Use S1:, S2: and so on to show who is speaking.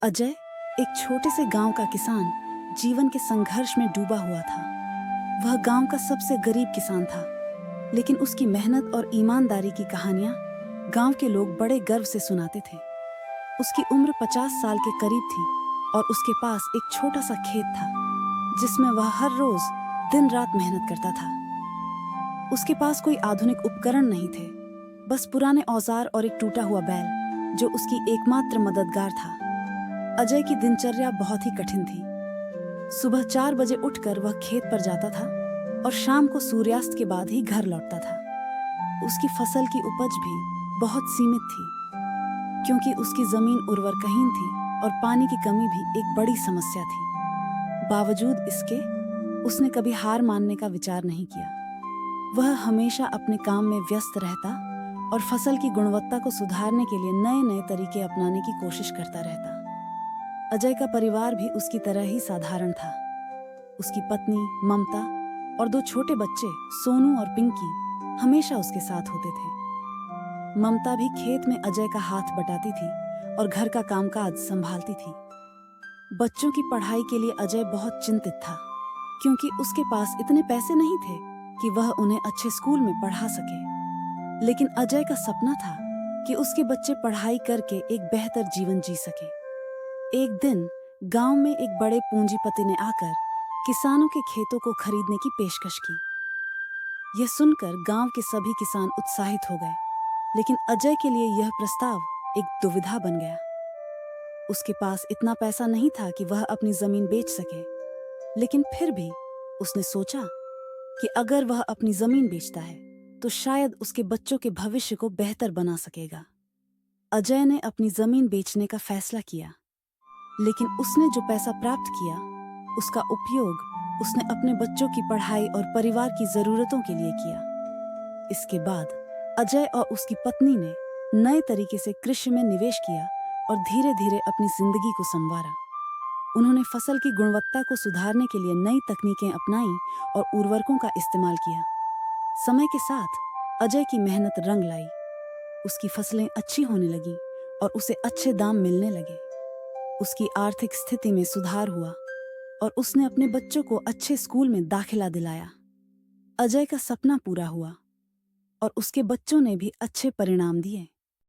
S1: अजय एक छोटे से गांव का किसान जीवन के संघर्ष में डूबा हुआ था। वह गांव का सबसे गरीब किसान था, लेकिन उसकी मेहनत और ईमानदारी की कहानियां गांव के लोग बड़े गर्व से सुनाते थे। उसकी उम्र 50 साल के करीब थी और उसके पास एक छोटा सा खेत था जिसमें वह हर रोज दिन रात मेहनत करता था। उसके पास कोई आधुनिक उपकरण नहीं थे, बस पुराने औजार और एक टूटा हुआ बैल जो उसकी एकमात्र मददगार था। अजय की दिनचर्या बहुत ही कठिन थी। सुबह 4 बजे उठकर वह खेत पर जाता था और शाम को सूर्यास्त के बाद ही घर लौटता था। उसकी फसल की उपज भी बहुत सीमित थी, क्योंकि उसकी जमीन उर्वरकहीन थी और पानी की कमी भी एक बड़ी समस्या थी। बावजूद इसके उसने कभी हार मानने का विचार नहीं किया। वह हमेशा अपने काम में व्यस्त रहता और फसल की गुणवत्ता को सुधारने के लिए नए नए तरीके अपनाने की कोशिश करता रहता। अजय का परिवार भी उसकी तरह ही साधारण था। उसकी पत्नी ममता और 2 छोटे बच्चे सोनू और पिंकी हमेशा उसके साथ होते थे। ममता भी खेत में अजय का हाथ बटाती थी और घर का कामकाज संभालती थी। बच्चों की पढ़ाई के लिए अजय बहुत चिंतित था, क्योंकि उसके पास इतने पैसे नहीं थे कि वह उन्हें अच्छे स्कूल में पढ़ा सके। लेकिन अजय का सपना था कि उसके बच्चे पढ़ाई करके एक बेहतर जीवन जी सके। एक दिन गांव में एक बड़े पूंजीपति ने आकर किसानों के खेतों को खरीदने की पेशकश की। यह सुनकर गांव के सभी किसान उत्साहित हो गए, लेकिन अजय के लिए यह प्रस्ताव एक दुविधा बन गया। उसके पास इतना पैसा नहीं था कि वह अपनी जमीन बेच सके, लेकिन फिर भी उसने सोचा कि अगर वह अपनी जमीन बेचता है तो शायद उसके बच्चों के भविष्य को बेहतर बना सकेगा। अजय ने अपनी जमीन बेचने का फैसला किया, लेकिन उसने जो पैसा प्राप्त किया उसका उपयोग उसने अपने बच्चों की पढ़ाई और परिवार की जरूरतों के लिए किया। इसके बाद अजय और उसकी पत्नी ने नए तरीके से कृषि में निवेश किया और धीरे धीरे अपनी जिंदगी को संवारा। उन्होंने फसल की गुणवत्ता को सुधारने के लिए नई तकनीकें अपनाई और उर्वरकों का इस्तेमाल किया। समय के साथ अजय की मेहनत रंग लाई। उसकी फसलें अच्छी होने लगीं और उसे अच्छे दाम मिलने लगे। उसकी आर्थिक स्थिति में सुधार हुआ और उसने अपने बच्चों को अच्छे स्कूल में दाखिला दिलाया। अजय का सपना पूरा हुआ और उसके बच्चों ने भी अच्छे परिणाम दिए।